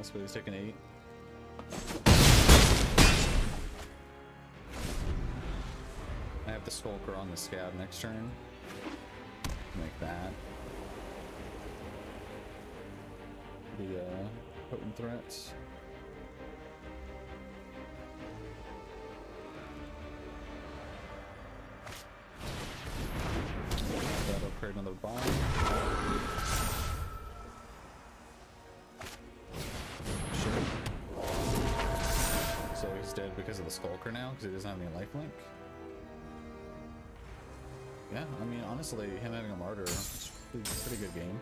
S1: So he's taking 8. I have the Skulker on the Scab next turn. Make that. The potent threats. That'll create another bomb. Dead because of the Skulker now, because he doesn't have any lifelink. Yeah, I mean, honestly, him having a Martyr is a pretty good game.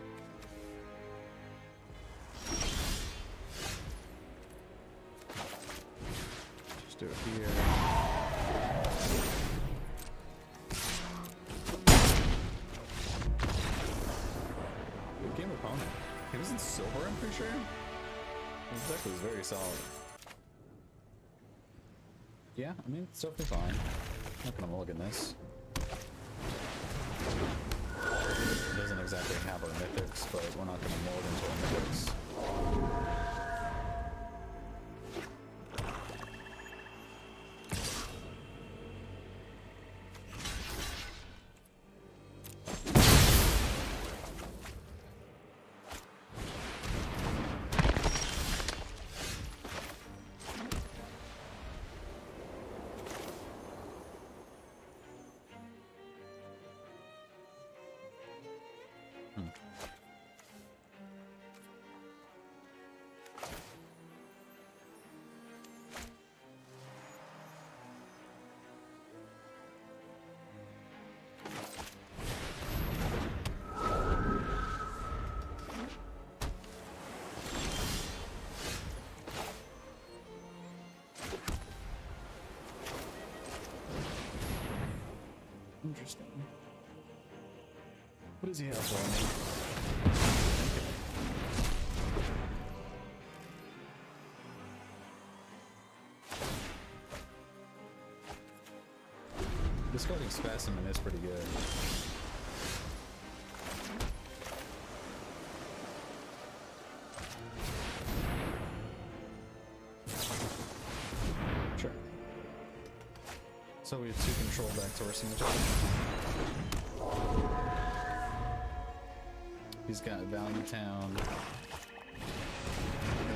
S1: Just do it here. Good game opponent. He was and silver, I'm pretty sure. This deck was very solid. Yeah, I mean, it's definitely fine. I'm not gonna mulligan this. It doesn't exactly have our mythics, but we're not gonna mulligan to our mythics. Interesting. What does he have for me? Discarding Specimen is pretty good. Sure. So we have 2 control back to our signature. He's got Value Town.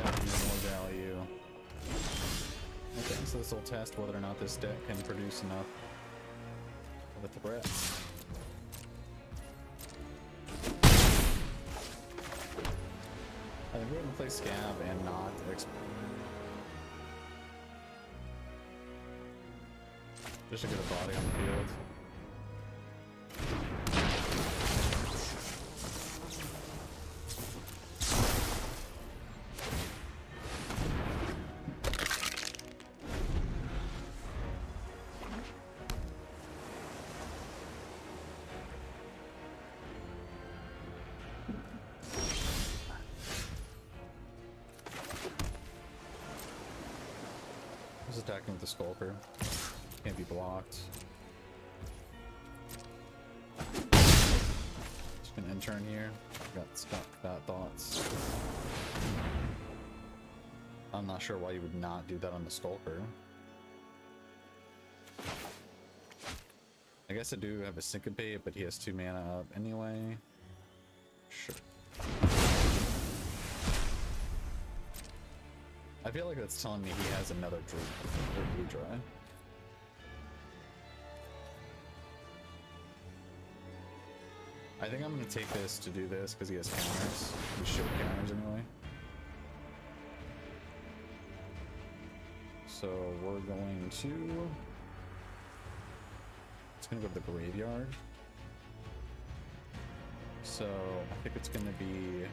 S1: That gives more value. Okay, so this will test whether or not this deck can produce enough of a threat. I think we're gonna play Scab and not just to get a body on the field. He's attacking with the Skulker. Can't be blocked. Just gonna intern here. Got thoughts. I'm not sure why you would not do that on the Skulker. I guess I do have a Syncopate, but he has 2 mana up anyway. Sure. I feel like that's telling me he has another blue dry. I think I'm gonna take this to do this because he has counters. He should counters anyway. So we're going to... It's gonna go to the graveyard. So I think it's gonna be...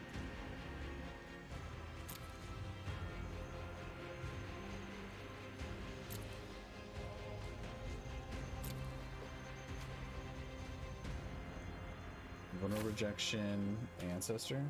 S1: Vulnerable Rejection, Ancestor.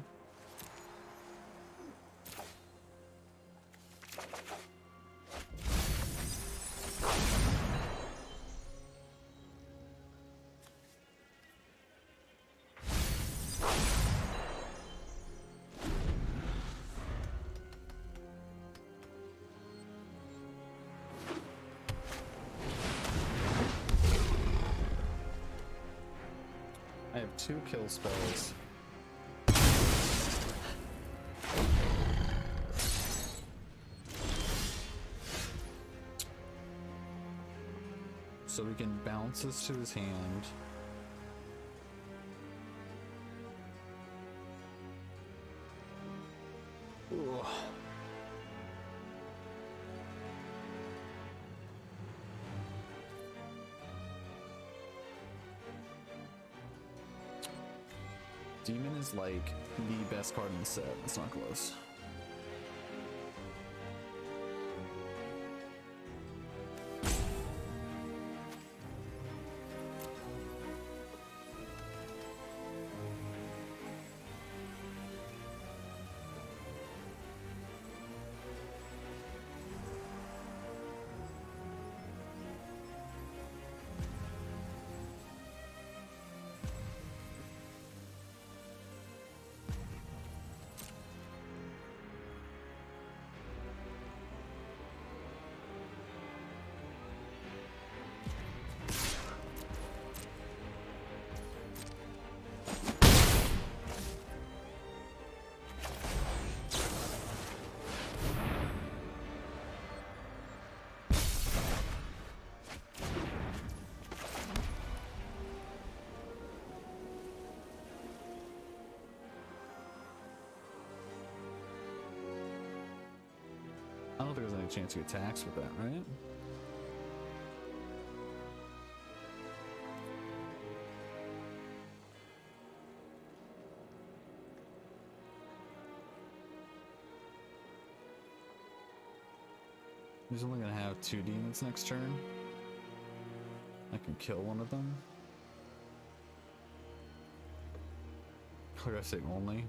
S1: I have 2 kill spells. So we can bounce this to his hand. Ooh. Demon is like the best card in the set. It's not close. I don't think there's any chance he attacks with that, right? He's only gonna have 2 demons next turn. I can kill one of them. Or I say only.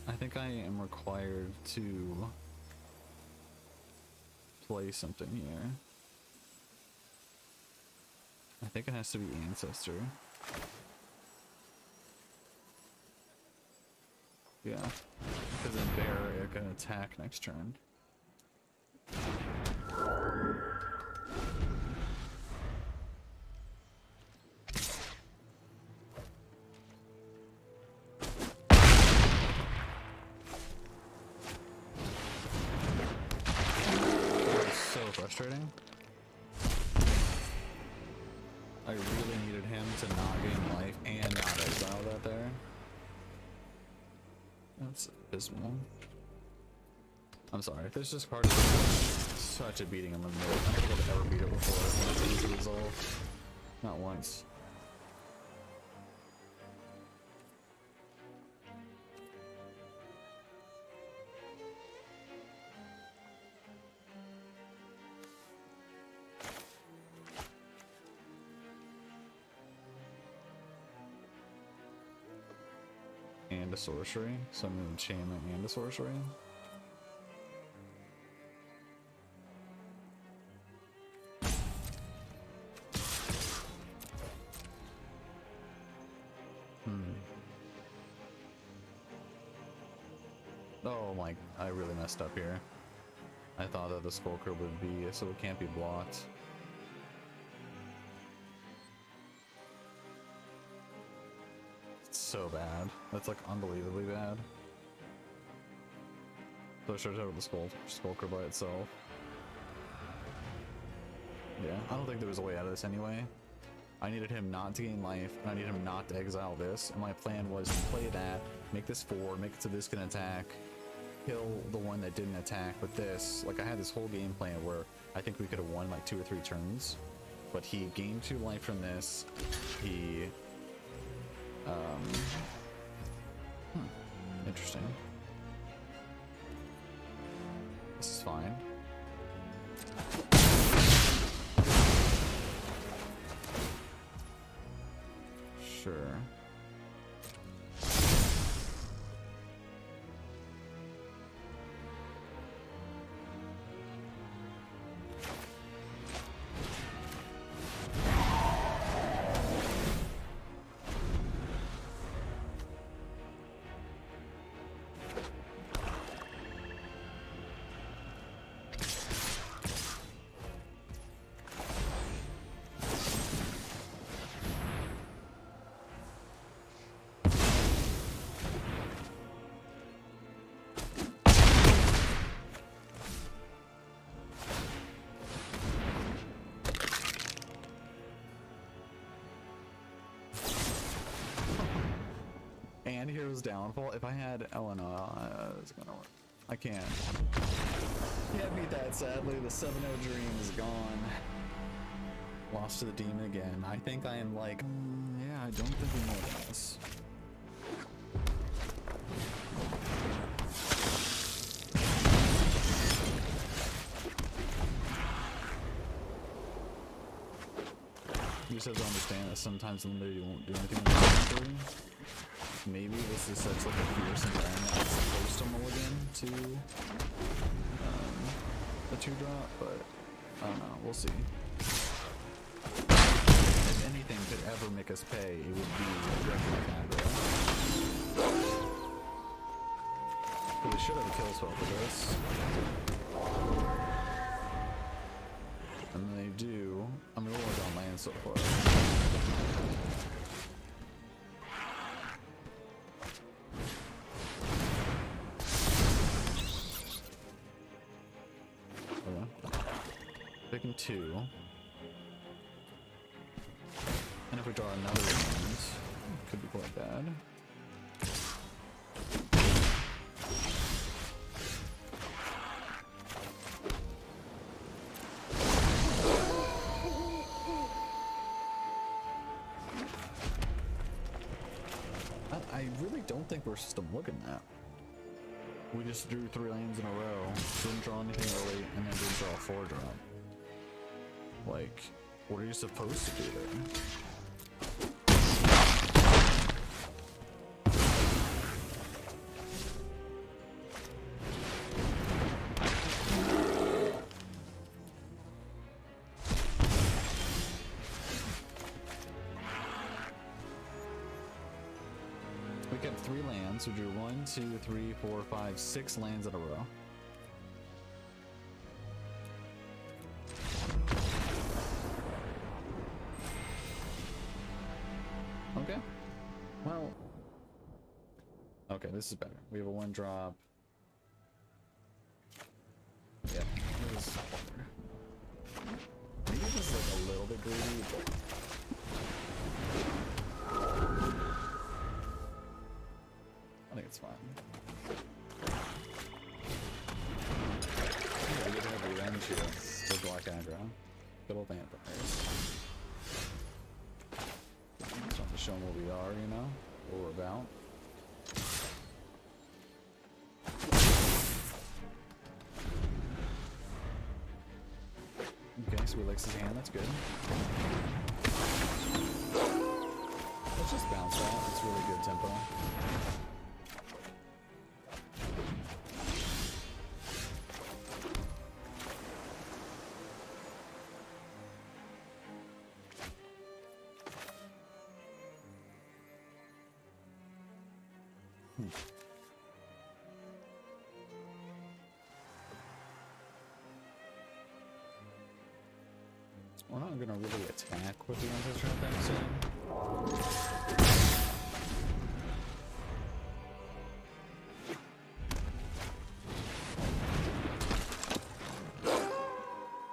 S1: I think I am required to play something here. I think it has to be Ancestor. Yeah, because then Bear can attack next turn. Frustrating. I really needed him to not gain life and not exile that there. That's abysmal. I'm sorry. This just card is such a beating in the middle. I don't think I've ever beat it before. It's easy resolve. Not once. And a sorcery, so I'm an enchantment and a sorcery. Oh my, I really messed up here. I thought that the Skulker would be, so it can't be blocked. So bad. That's like unbelievably bad. So I should have the Skulker by itself. Yeah, I don't think there was a way out of this anyway. I needed him not to gain life, and I needed him not to exile this, and my plan was to play that, make this 4, make it so this can attack, kill the one that didn't attack with this. Like, I had this whole game plan where I think we could have won like 2 or 3 turns, but he gained 2 life from this. He interesting. This is fine. Sure. And Hero's Downfall. If I had, oh no, it's gonna work. I can't. Yeah, beat that. Sadly, the 7-0 dream is gone. Lost to the demon again. I think I am like, yeah, I don't think we know this. You just have to understand that sometimes limited you won't do anything in the story. Maybe this is such like a fierce environment that's supposed to mulligan to a 2-drop, but I don't know, we'll see. If anything could ever make us pay, it would be Requiem aggro. But we should have a kill spell for this. And they do. I'm gonna work on land so far. Picking 2. And if we draw another one, it could be quite bad. think we're system looking at. We just drew 3 lanes in a row, didn't draw anything early, and then didn't draw a 4 drop. Like, what are you supposed to do there? We kept 3 lands. We drew 1, 2, 3, 4, 5, 6 lands in a row. Okay. Well. Okay, this is better. We have a 1 drop. Yeah, this is better. Maybe this is like a little bit greedy, but. I think it's fine. Yeah, we get to have revenge here with black aggro. Good old vampires. Just want to show them what we are, you know? What we're about. Okay, so he likes his hand, that's good. Let's just bounce that, it's really good tempo. We're not gonna really attack with the ancestral thing soon.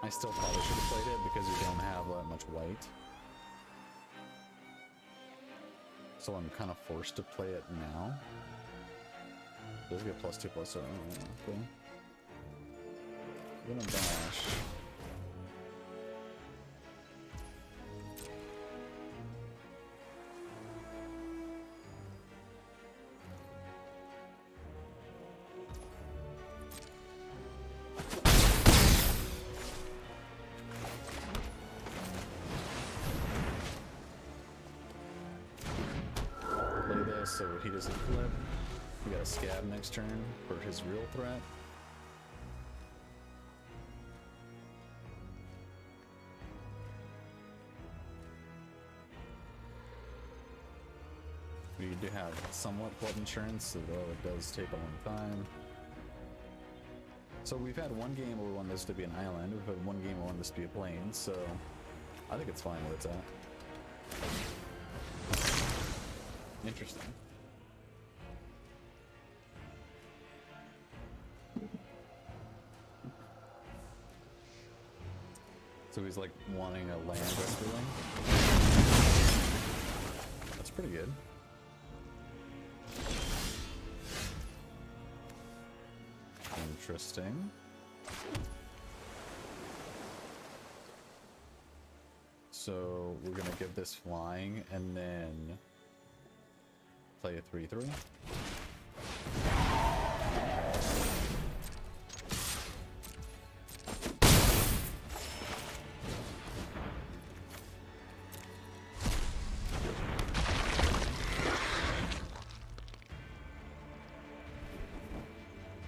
S1: I still probably should have played it because we don't have that much white. So I'm kind of forced to play it now. Does get +2/+0. Okay. I'm gonna bash. So he doesn't flip. We got a scab next turn for his real threat. We do have somewhat flood insurance, although it does take a long time. So we've had 1 game where we want this to be an island. We've had 1 game where we want this to be a plane. So I think it's fine where it's at. Interesting. So he's like wanting a land rescuing. That's pretty good. Interesting. So we're gonna give this flying and then play a 3/3.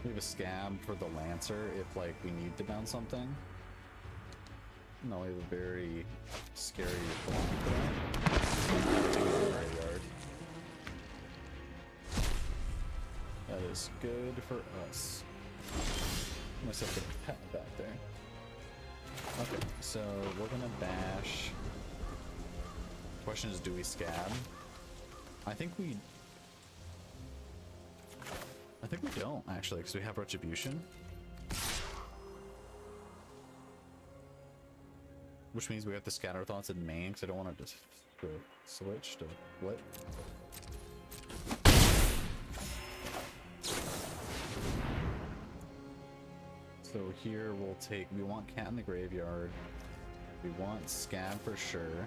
S1: We have a scab for the Lancer if like we need to bounce something. No, we have a very scary graveyard. That is good for us. I must have to pat back there. Okay, so we're gonna bash. Question is, do we scab? I think we don't actually, because we have retribution. Which means we have to scatter thoughts in main, because I don't want to just switch to what? So here we'll take, we want Cat in the Graveyard. We want Scab for sure.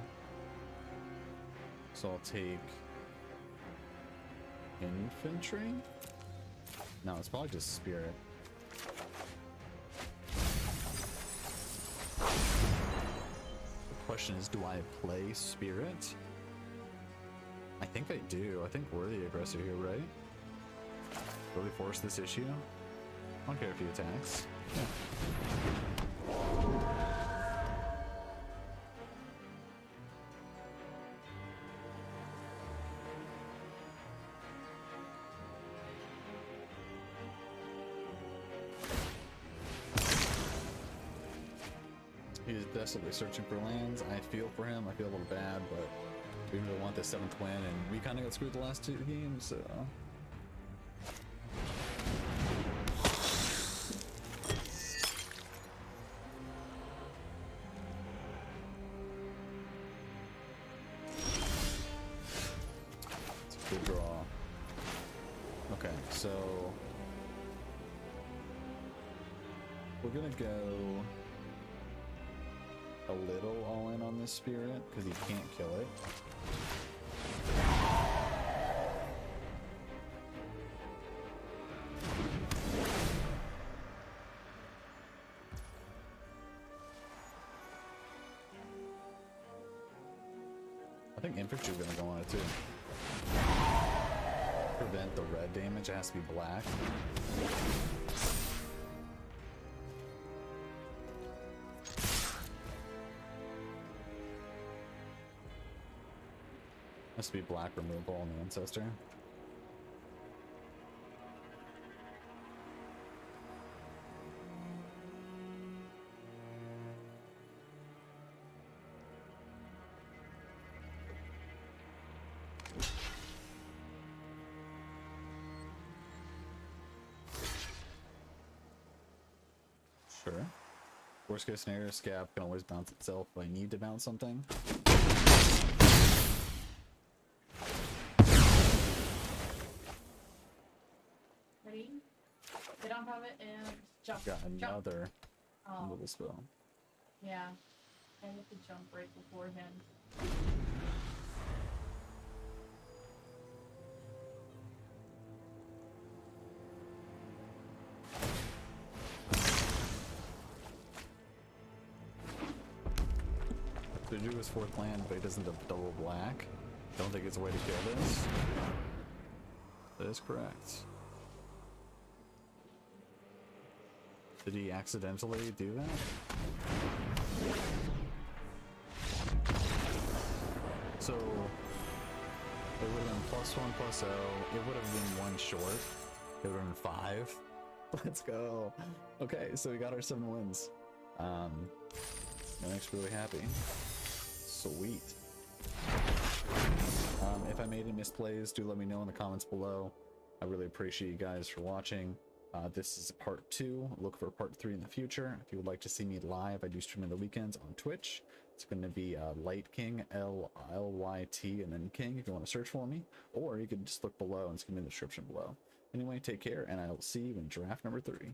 S1: So I'll take infantry? No, it's probably just spirit. The question is, do I play spirit? I think I do. I think we're the aggressor here, right? Will we force this issue? I don't care if he attacks. Yeah. He's desperately searching for lands. I feel for him. I feel a little bad, but we really want this 7th win, and we kind of got screwed the last 2 games, so... It's a good draw. Okay, so... we're gonna go... a little all in on this spirit because he can't kill it. I think infantry is gonna go on it too. Prevent the red damage, it has to be black. Has to be black removal on the ancestor. Sure. Worst case scenario, scab can always bounce itself if I need to bounce something.
S2: Get on top of it and jump.
S1: Got another
S2: jump.
S1: little spell.
S2: Yeah. I have to jump right beforehand.
S1: To do his 4th land, but he doesn't have double black. Don't think it's a way to kill this. That is correct. Did he accidentally do that? So it would have been +1/+0. It would have been 1 short. It would have been 5. Let's go. Okay, so we got our 7 wins. That makes me really happy. Sweet. If I made any misplays, do let me know in the comments below. I really appreciate you guys for watching. This is part 2. Look for part 3 in the future. If you would like to see me live, I do stream on the weekends on Twitch. It's going to be Light King, L-Y-T, and then King if you want to search for me. Or you could just look below and it's going to be in the description below. Anyway, take care, and I will see you in draft number 3.